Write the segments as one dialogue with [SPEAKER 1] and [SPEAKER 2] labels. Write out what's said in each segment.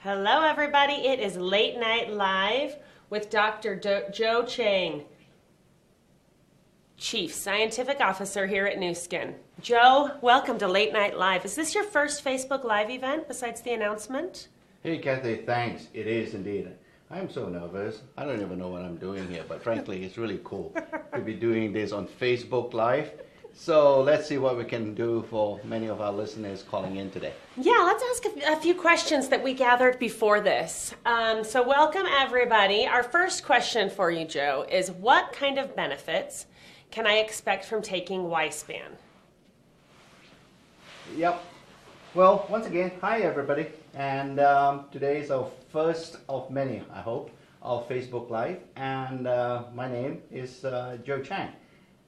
[SPEAKER 1] Hello, everybody. It is Late Night Live with Dr. Joe Chang, Chief Scientific Officer here at Nu Skin. Joe, welcome to Late Night Live. Is this your first Facebook Live event besides the announcement?
[SPEAKER 2] Hey, Kathy, thanks. It is indeed. I'm so nervous. I don't even know what I'm doing here, but frankly, it's really cool to be doing this on Facebook Live. So let's see what we can do for many of our listeners calling in today.
[SPEAKER 1] Yeah, let's ask a few questions that we gathered before this. So welcome, everybody. Our first question for you, Joe, is what kind of benefits can I expect from taking Y-Span?
[SPEAKER 2] Yep. Well, once again, hi, everybody. And today is our first of many, I hope, of Facebook Live. And my name is Joe Chang.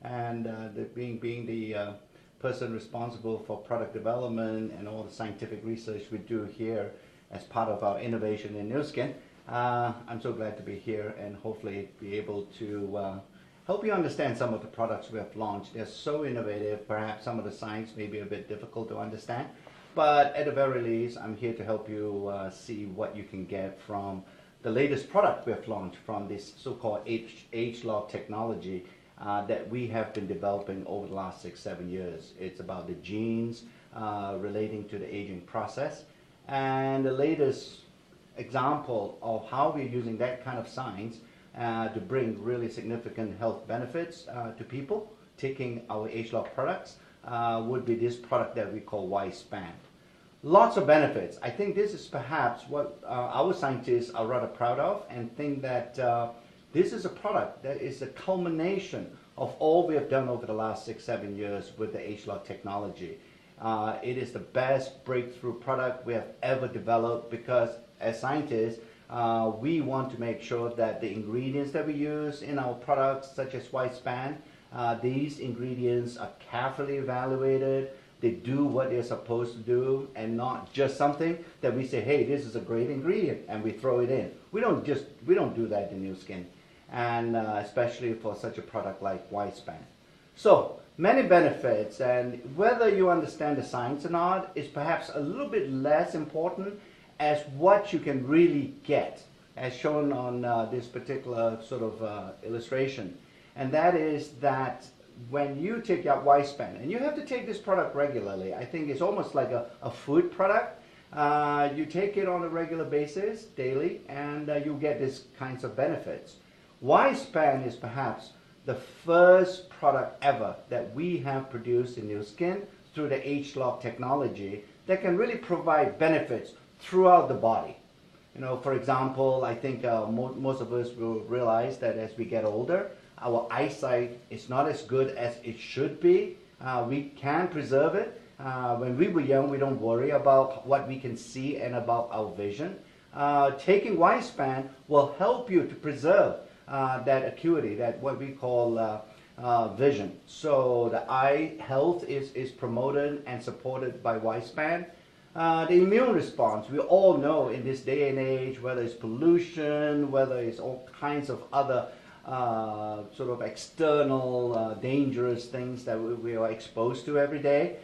[SPEAKER 2] And being the person responsible for product development and all the scientific research we do here as part of our innovation in Nu Skin, I'm so glad to be here and hopefully be able to help you understand some of the products we have launched. They're so innovative, perhaps some of the science may be a bit difficult to understand, but at the very least, I'm here to help you see what you can get from the latest product we have launched from this so-called ageLOC technology that we have been developing over the last 6-7 years. It's about the genes relating to the aging process, and the latest example of how we're using that kind of science to bring really significant health benefits to people taking our ageLOC products would be this product that we call Y-Span. Lots of benefits. I think this is perhaps what our scientists are rather proud of, and think that this is a product that is a culmination of all we have done over the last 6-7 years with the ageLOC technology. It is the best breakthrough product we have ever developed because as scientists, we want to make sure that the ingredients that we use in our products, such as Y-Span, these ingredients are carefully evaluated. They do what they're supposed to do, and not just something that we say, hey, this is a great ingredient, and we throw it in. We don't do that in Nu Skin, and especially for such a product like Y-Span. So many benefits, and whether you understand the science or not is perhaps a little bit less important as what you can really get, as shown on this particular sort of illustration. And that is that when you take your Y-Span, and you have to take this product regularly, I think it's almost like a food product. You take it on a regular basis, daily, and you get these kinds of benefits. Y-Span is perhaps the first product ever that we have produced in Nu Skin through the ageLOC technology that can really provide benefits throughout the body. You know, for example, I think most of us will realize that as we get older, our eyesight is not as good as it should be. We can preserve it. When we were young, we don't worry about what we can see and about our vision. Taking Y-Span will help you to preserve that acuity, that what we call vision. So the eye health is promoted and supported by Y-Span. The immune response, we all know in this day and age, whether it's pollution, whether it's all kinds of other sort of external dangerous things that we are exposed to every day,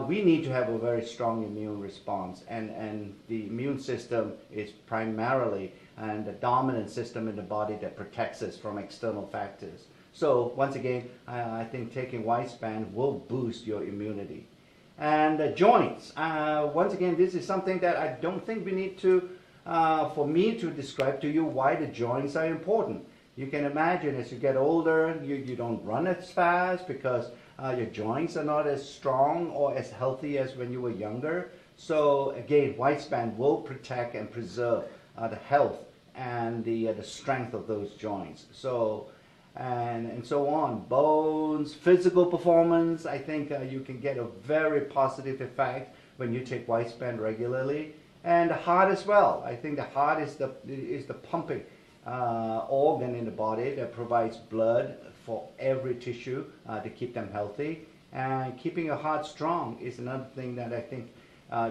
[SPEAKER 2] we need to have a very strong immune response, and the immune system is primarily and the dominant system in the body that protects us from external factors. So once again, I think taking Y-Span will boost your immunity. And joints, once again, this is something that I don't think we need to, for me to describe to you why the joints are important. You can imagine as you get older, you don't run as fast because your joints are not as strong or as healthy as when you were younger. So again, Y-Span will protect and preserve the health and the strength of those joints. So and so on. Bones, physical performance, I think you can get a very positive effect when you take Y-Span regularly. And the heart as well. I think the heart is the pumping organ in the body that provides blood for every tissue to keep them healthy. And keeping your heart strong is another thing that I think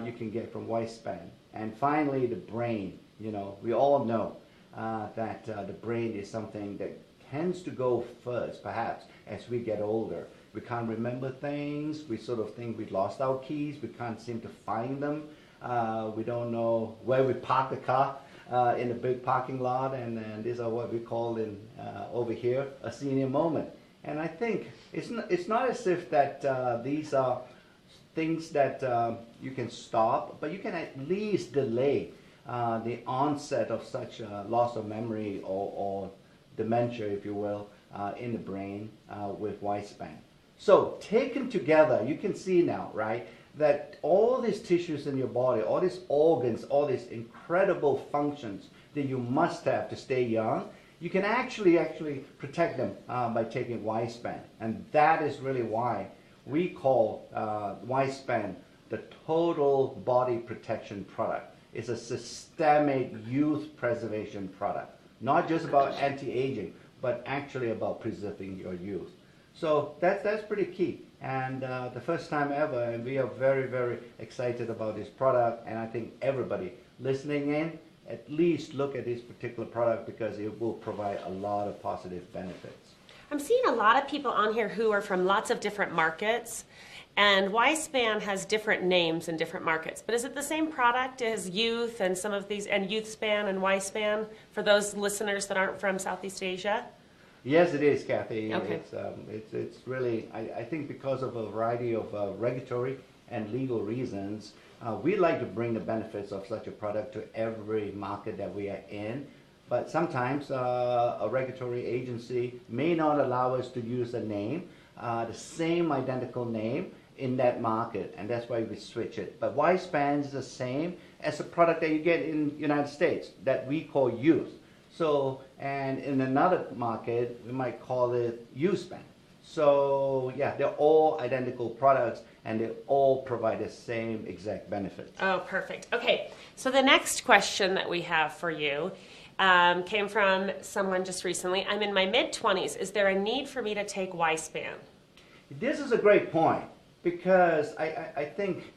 [SPEAKER 2] you can get from Y-Span. And finally, the brain. You know, we all know that the brain is something that tends to go first, perhaps, as we get older. We can't remember things. We sort of think we lost our keys. We can't seem to find them. We don't know where we park the car in a big parking lot, and these are what we call over here a senior moment. And I think it's not as if that these are things that you can stop, but you can at least delay the onset of such loss of memory or dementia, if you will, in the brain with Wispan. So taken together, you can see now, right, that all these tissues in your body, all these organs, all these incredible functions that you must have to stay young, you can actually protect them by taking Wispan. And that is really why we call Wispan the total body protection product. It's a systemic youth preservation product. Not just about anti-aging, but actually about preserving your youth. So that's pretty key. And the first time ever, and we are very, very excited about this product. And I think everybody listening in, at least look at this particular product because it will provide a lot of positive benefits.
[SPEAKER 1] I'm seeing a lot of people on here who are from lots of different markets, and Wispan has different names in different markets. But is it the same product as Youth and some of these, and YouthSpan and Wispan for those listeners that aren't from Southeast Asia?
[SPEAKER 2] Yes, it is, Kathy.
[SPEAKER 1] Okay.
[SPEAKER 2] It's really, I think because of a variety of regulatory and legal reasons, we like to bring the benefits of such a product to every market that we are in. But sometimes a regulatory agency may not allow us to use a name, the same identical name in that market, and that's why we switch it. But Wispan is the same as a product that you get in the United States that we call Youth. So, and in another market, we might call it YouthSpan. So, yeah, they're all identical products, and they all provide the same exact benefits.
[SPEAKER 1] Oh, perfect. Okay, so the next question that we have for you came from someone just recently. I'm in my mid-20s. Is there a need for me to take Wispan?
[SPEAKER 2] This is a great point because I think,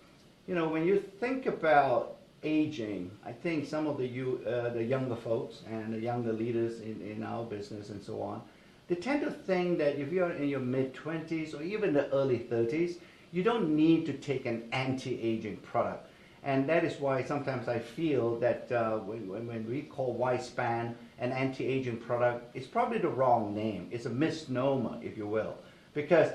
[SPEAKER 2] you know, when you think about aging, I think some of the younger folks and the younger leaders in our business and so on, they tend to think that if you're in your mid-20s or even the early 30s, you don't need to take an anti-aging product. And that is why sometimes I feel that when we call Wispan an anti-aging product, it's probably the wrong name. It's a misnomer, if you will. Because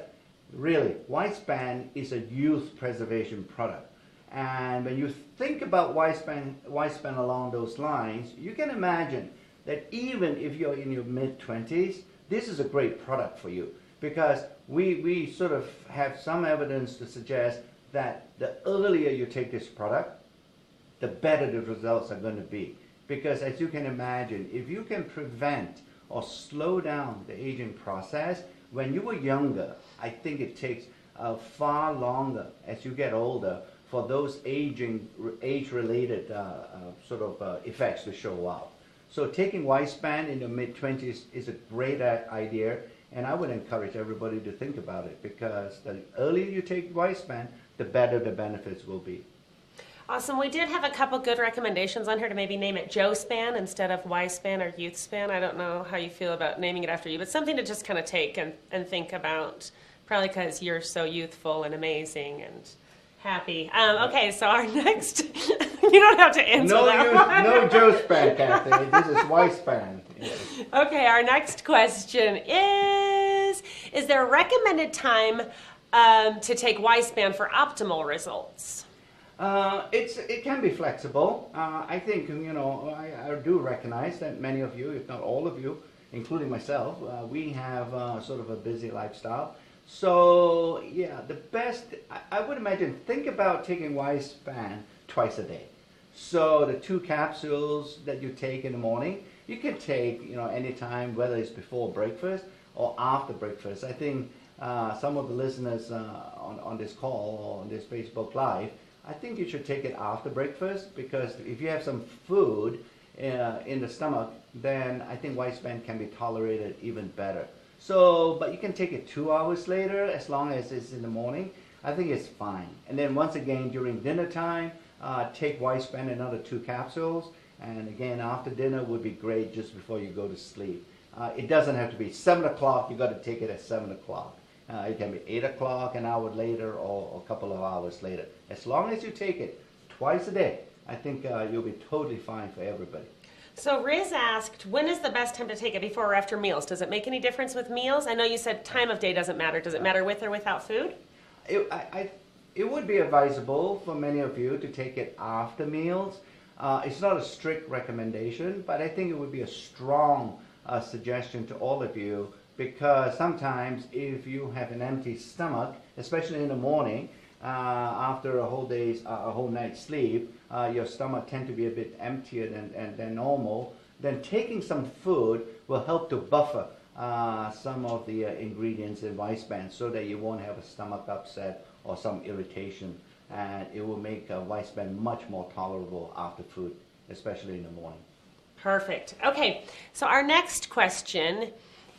[SPEAKER 2] really, Wispan is a youth preservation product. And when you think about Wispan along those lines, you can imagine that even if you're in your mid-20s, this is a great product for you. Because we sort of have some evidence to suggest that the earlier you take this product, the better the results are going to be. Because as you can imagine, if you can prevent or slow down the aging process, when you were younger, I think it takes far longer as you get older for those age-related sort of effects to show up. So taking Wispan in the mid-20s is a great idea, and I would encourage everybody to think about it because the earlier you take Wispan, the better the benefits will be.
[SPEAKER 1] Awesome. We did have a couple good recommendations on here to maybe name it JoeSpan instead of Wispan or YouthSpan. I don't know how you feel about naming it after you, but something to just kind of take and think about, probably because you're so youthful and amazing and happy. Okay, so our next, you don't have to answer that one.
[SPEAKER 2] No JoeSpan, Kathy. This is Wispan. Yes.
[SPEAKER 1] Okay, our next question is there a recommended time to take Wispan for optimal results?
[SPEAKER 2] It can be flexible. I think, you know, I do recognize that many of you, if not all of you, including myself, we have sort of a busy lifestyle. So, yeah, the best, I would imagine, think about taking Wispan twice a day. So the 2 capsules that you take in the morning, you can take, you know, anytime, whether it's before breakfast or after breakfast. I think some of the listeners on this call or on this Facebook Live, I think you should take it after breakfast because if you have some food in the stomach, then I think Wispan can be tolerated even better. So, but you can take it 2 hours later as long as it's in the morning. I think it's fine. And then once again during dinner time, take Wispan another 2 capsules. And again after dinner would be great just before you go to sleep. It doesn't have to be 7 o'clock. You got to take it at 7 o'clock. It can be 8 o'clock, an hour later, or a couple of hours later. As long as you take it twice a day, I think you'll be totally fine for everybody.
[SPEAKER 1] So Riz asked, when is the best time to take it, before or after meals? Does it make any difference with meals? I know you said time of day doesn't matter. Does it matter with or without food?
[SPEAKER 2] It would be advisable for many of you to take it after meals. It's not a strict recommendation, but I think it would be a strong suggestion to all of you, because sometimes if you have an empty stomach, especially in the morning, after a whole night's sleep, your stomach tends to be a bit emptier than normal, then taking some food will help to buffer some of the ingredients in Wispan so that you won't have a stomach upset or some irritation, and it will make Wispan much more tolerable after food, especially in the morning.
[SPEAKER 1] Perfect. Okay, so our next question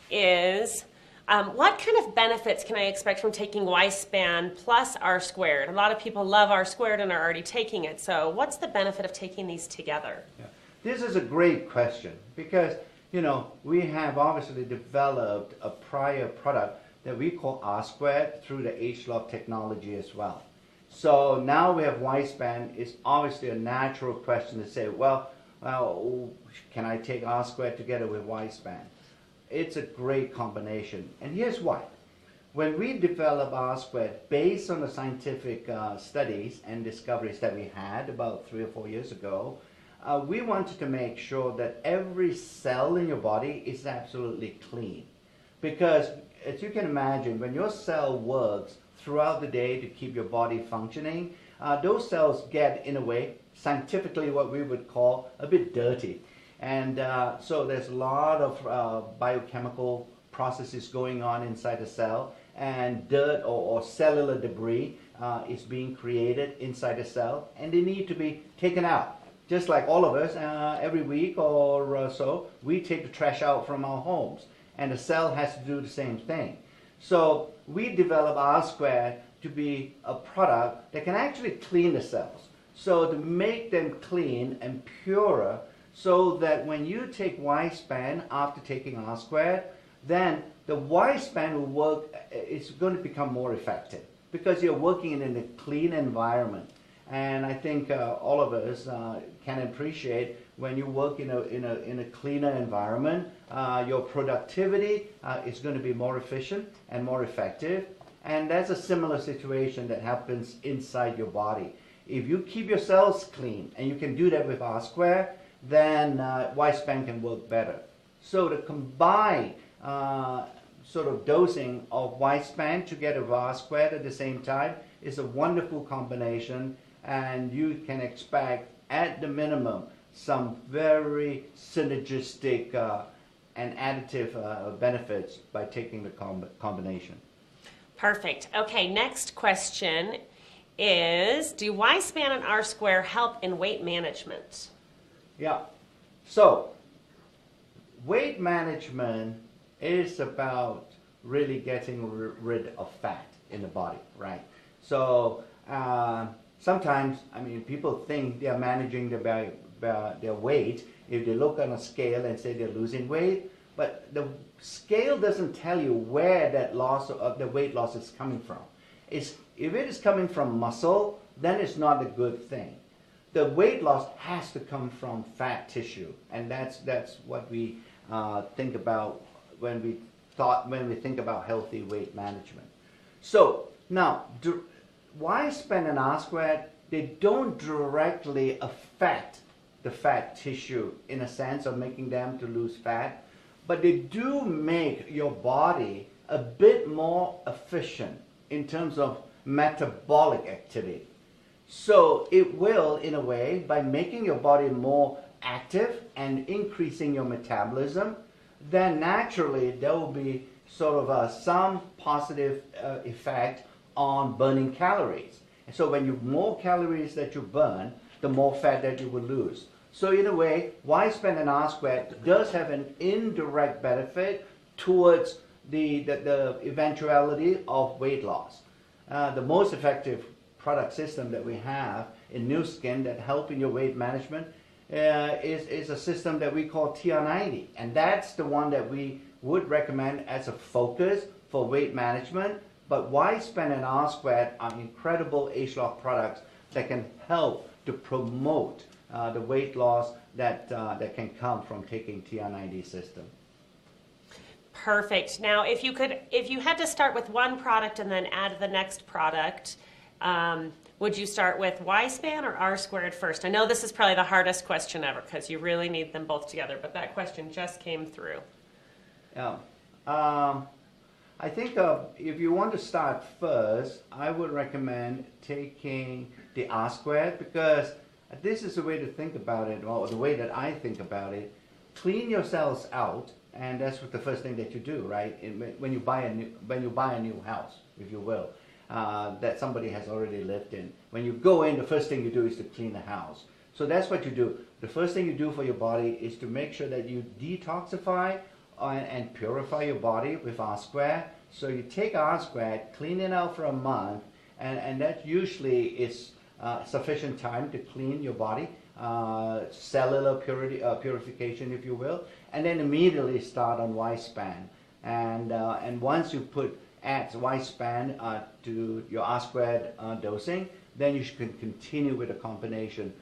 [SPEAKER 1] is, what kind of benefits can I expect from taking Wispan plus R squared? A lot of people love R squared and are already taking it, so what's the benefit of taking these together?
[SPEAKER 2] Yeah. This is a great question, because we have obviously developed a prior product that we call R squared through the ageLOC technology as well. So now we have Wispan. It's obviously a natural question to say, well, can I take R squared together with Wispan? It's a great combination, and here's why. When we develop R squared based on the scientific studies and discoveries that we had about 3 or 4 years ago, we wanted to make sure that every cell in your body is absolutely clean. Because as you can imagine, when your cell works throughout the day to keep your body functioning, those cells get, in a way, scientifically what we would call a bit dirty. And so there's a lot of biochemical processes going on inside the cell, and dirt or cellular debris is being created inside the cell, and they need to be taken out. Just like all of us, every week or so, we take the trash out from our homes, and the cell has to do the same thing. So we develop R squared to be a product that can actually clean the cells. So to make them clean and purer, so that when you take Wispan after taking R squared, then the Wispan will work, it's going to become more effective, because you're working in a clean environment. And I think all of us can appreciate when you work in a cleaner environment, your productivity is going to be more efficient and more effective. And that's a similar situation that happens inside your body. If you keep your cells clean, and you can do that with R squared, then Wispan can work better. So the combined sort of dosing of Wispan together with R squared at the same time is a wonderful combination, and you can expect, at the minimum, some very synergistic and additive benefits by taking the combination.
[SPEAKER 1] Perfect. Okay, next question is, do Wispan and R squared help in weight management?
[SPEAKER 2] Yeah. So weight management is about really getting rid of fat in the body, right? So sometimes, people think they are managing their weight if they look on a scale and say they're losing weight, but the scale doesn't tell you where that the weight loss is coming from. If it is coming from muscle, then it's not a good thing. The weight loss has to come from fat tissue, and that's what we think about when we think about healthy weight management. So now, Wispan and R squared, they don't directly affect the fat tissue in a sense of making them to lose fat, but they do make your body a bit more efficient in terms of metabolic activity. So it will, in a way, by making your body more active and increasing your metabolism, then naturally there will be sort of some positive effect on burning calories. And so when you more calories that you burn, the more fat that you will lose. So in a way, Wispan and R squared does have an indirect benefit towards the eventuality of weight loss. The most effective product system that we have in Nu Skin that help in your weight management is a system that we call TR90, and that's the one that we would recommend as a focus for weight management. But Wispan and R squared are incredible ageLOC products that can help to promote the weight loss that can come from taking TR90 system.
[SPEAKER 1] Perfect. Now, if you had to start with one product and then add the next product, would you start with Y span or R squared first? I know this is probably the hardest question ever because you really need them both together, but that question just came through.
[SPEAKER 2] Yeah. I think if you want to start first, I would recommend taking the R squared, because this is the way to think about it, or the way that I think about it. Clean your cells out, and that's the first thing that you do, right? When you buy a new house, if you will, that somebody has already lived in. When you go in, the first thing you do is to clean the house. So that's what you do. The first thing you do for your body is to make sure that you detoxify and purify your body with R squared. So you take R squared, clean it out for a month, and that usually is sufficient time to clean your body, cellular purification, if you will, and then immediately start on Y span. And once you add Y span to your R squared dosing, then you can continue with a combination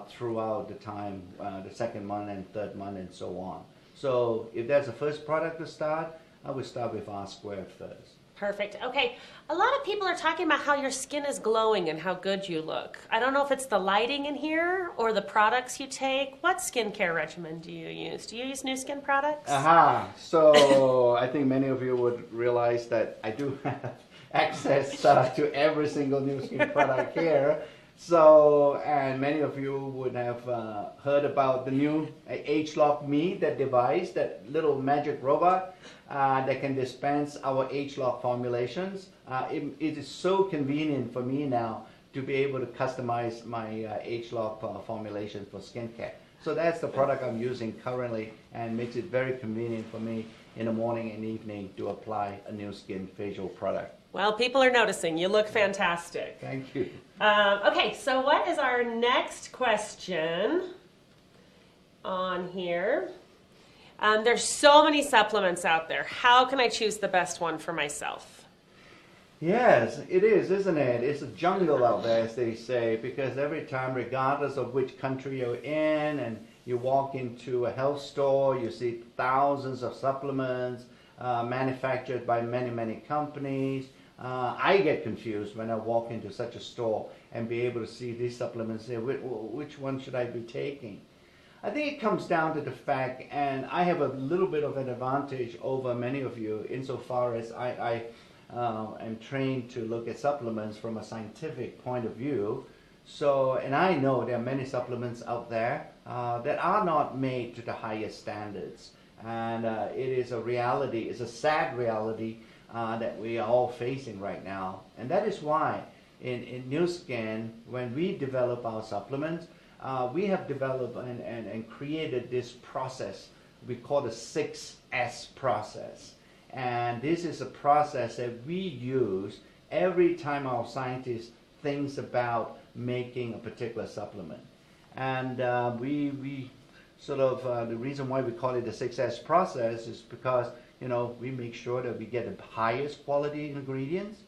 [SPEAKER 2] throughout the time, the second month and third month and so on. So if there's a first product to start, I would start with R squared first.
[SPEAKER 1] Perfect. Okay, a lot of people are talking about how your skin is glowing and how good you look. I don't know if it's the lighting in here or the products you take. What skincare regimen do you use? Do you use Nu Skin products?
[SPEAKER 2] Aha! So I think many of you would realize that I do have access to every single Nu Skin product here. So, and many of you would have heard about the new ageLOC Me, that device, that little magic robot that can dispense our ageLOC formulations. It is so convenient for me now to be able to customize my ageLOC formulation for skincare. So that's the product I'm using currently, and makes it very convenient for me in the morning and evening to apply a Nu Skin facial product.
[SPEAKER 1] Well, people are noticing. You look fantastic.
[SPEAKER 2] Thank you.
[SPEAKER 1] Okay, so what is our next question on here? There's so many supplements out there. How can I choose the best one for myself?
[SPEAKER 2] Yes, it is, isn't it? It's a jungle out there, as they say, because every time, regardless of which country you're in, and you walk into a health store, you see thousands of supplements manufactured by many, many companies. I get confused when I walk into such a store and be able to see these supplements and say, which one should I be taking? I think it comes down to the fact, and I have a little bit of an advantage over many of you insofar as I am trained to look at supplements from a scientific point of view. So, and I know there are many supplements out there that are not made to the highest standards. And it is a reality, it's a sad reality that we are all facing right now. And that is why in Nu Skin, when we develop our supplements, we have developed and created this process we call the 6S process. And this is a process that we use every time our scientist thinks about making a particular supplement. And we sort of, the reason why we call it the 6S process is because, you know, we make sure that we get the highest quality ingredients.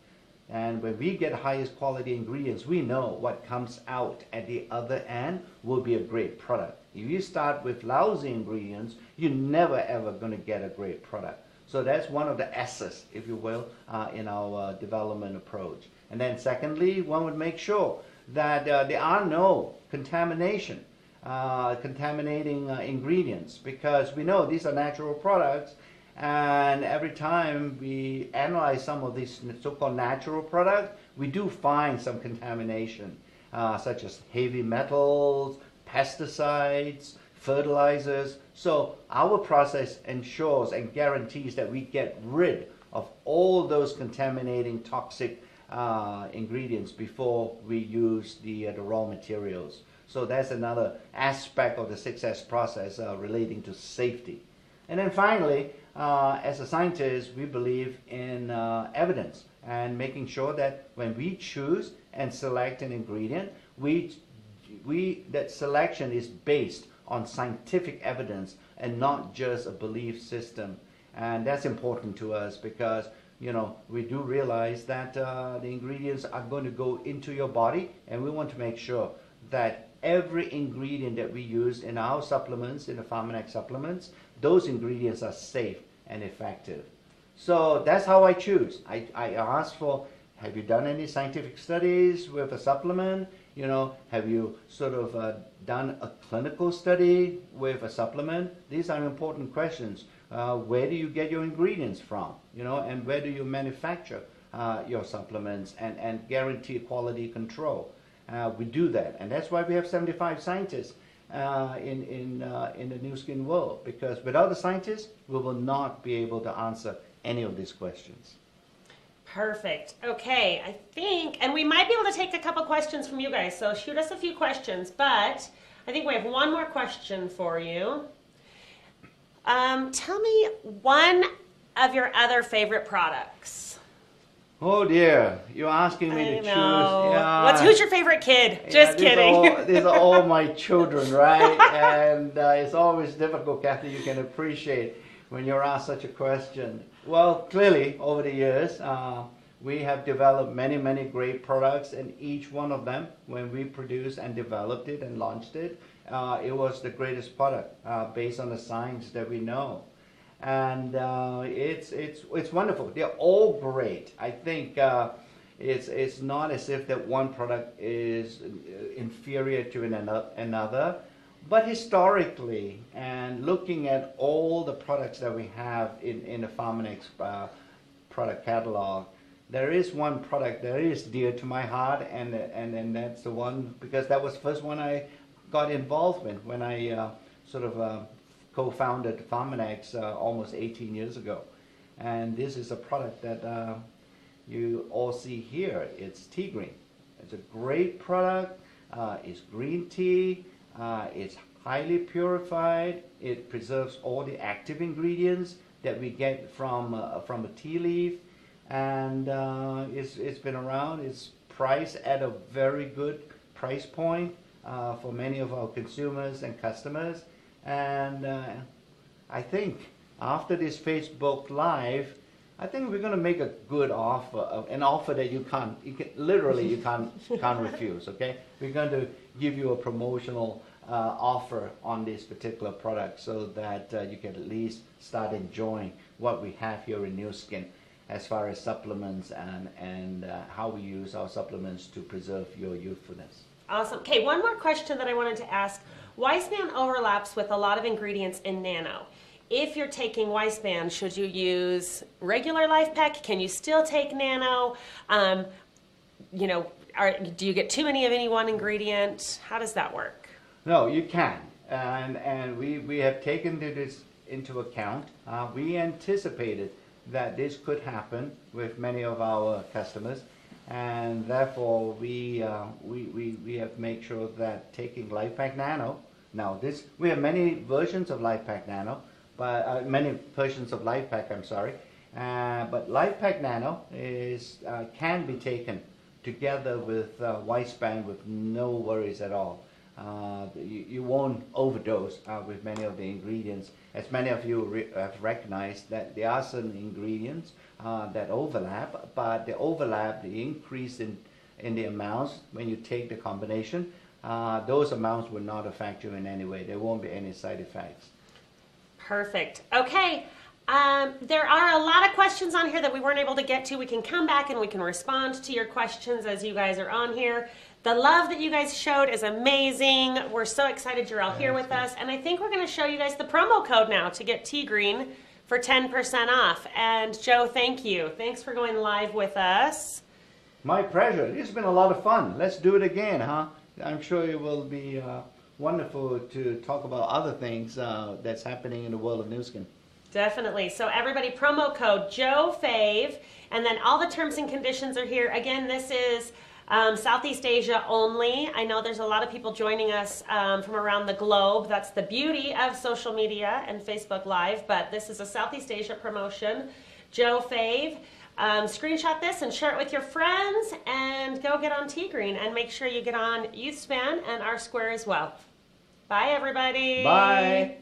[SPEAKER 2] And when we get highest quality ingredients, we know what comes out at the other end will be a great product. If you start with lousy ingredients, you're never ever going to get a great product. So that's one of the S's, if you will, in our development approach. And then secondly, one would make sure that there are no contaminating ingredients, because we know these are natural products. And every time we analyze some of these so-called natural products, we do find some contamination, such as heavy metals, pesticides, fertilizers. So our process ensures and guarantees that we get rid of all those contaminating toxic ingredients before we use the raw materials. So that's another aspect of the 6S process relating to safety. And then finally, as a scientist, we believe in evidence and making sure that when we choose and select an ingredient, that selection is based on scientific evidence and not just a belief system. And that's important to us because, you know, we do realize that the ingredients are going to go into your body, and we want to make sure that every ingredient that we use in our supplements, in the Pharmanex supplements, those ingredients are safe and effective. So that's how I choose. I ask for, have you done any scientific studies with a supplement? You know, have you sort of done a clinical study with a supplement? These are important questions. Where do you get your ingredients from? You know, and where do you manufacture your supplements and guarantee quality control? We do that, and that's why we have 75 scientists in the new skin world, because without the scientists, we will not be able to answer any of these questions.
[SPEAKER 1] Perfect. Okay, I think, and we might be able to take a couple questions from you guys, so shoot us a few questions, but I think we have one more question for you. Tell me one of your other favorite products.
[SPEAKER 2] Oh dear, you're asking me to choose. Yeah.
[SPEAKER 1] Who's your favorite kid? Just kidding.
[SPEAKER 2] These are all my children, right? And it's always difficult, Kathy, you can appreciate when you're asked such a question. Well, clearly, over the years, we have developed many, many great products, and each one of them, when we produced and developed it and launched it, it was the greatest product based on the science that we know. And it's wonderful. They're all great. I think it's not as if that one product is inferior to another. But historically, and looking at all the products that we have in the Pharmanex product catalog, there is one product that is dear to my heart, and that's the one, because that was the first one I got involved in when I co-founded Pharmanex almost 18 years ago. And this is a product that you all see here. It's tea green. It's a great product. It's green tea. It's highly purified. It preserves all the active ingredients that we get from a tea leaf, and it's been around. It's priced at a very good price point for many of our consumers and customers. And I think after this Facebook Live, I think we're going to make a good offer, an offer that you can't refuse. Okay, we're going to give you a promotional offer on this particular product, so that you can at least start enjoying what we have here in Nu Skin as far as supplements and how we use our supplements to preserve your youthfulness.
[SPEAKER 1] Awesome. Okay, one more question that I wanted to ask. Weissman overlaps with a lot of ingredients in Nano. If you're taking Weissman, should you use regular Life Pack? Can you still take Nano? You know, do you get too many of any one ingredient? How does that work?
[SPEAKER 2] No, you can, and we have taken this into account. We anticipated that this could happen with many of our customers, and therefore we have made sure that taking Life Pack Nano. Now we have many versions of Life Pack Nano, but many versions of Life Pack. I'm sorry, but Life Pack Nano can be taken together with Weissman with no worries at all. You won't overdose with many of the ingredients. As many of you have recognized that there are certain ingredients that overlap, but the increase in the amounts when you take the combination, those amounts will not affect you in any way. There won't be any side effects.
[SPEAKER 1] Perfect. Okay. There are a lot of questions on here that we weren't able to get to. We can come back and we can respond to your questions as you guys are on here. The love that you guys showed is amazing. We're so excited you're all here with us. And I think we're going to show you guys the promo code now to get Tea Green for 10% off. And Joe, thank you. Thanks for going live with us.
[SPEAKER 2] My pleasure. This has been a lot of fun. Let's do it again, huh? I'm sure it will be wonderful to talk about other things that's happening in the world of Nu Skin.
[SPEAKER 1] Definitely. So everybody, promo code JOEFAVE, and then all the terms and conditions are here. Again, this is Southeast Asia only. I know there's a lot of people joining us from around the globe. That's the beauty of social media and Facebook Live, but this is a Southeast Asia promotion. JOEFAVE. Screenshot this and share it with your friends, and go get on Tea Green, and make sure you get on YouthSpan and R Square as well. Bye, everybody.
[SPEAKER 2] Bye.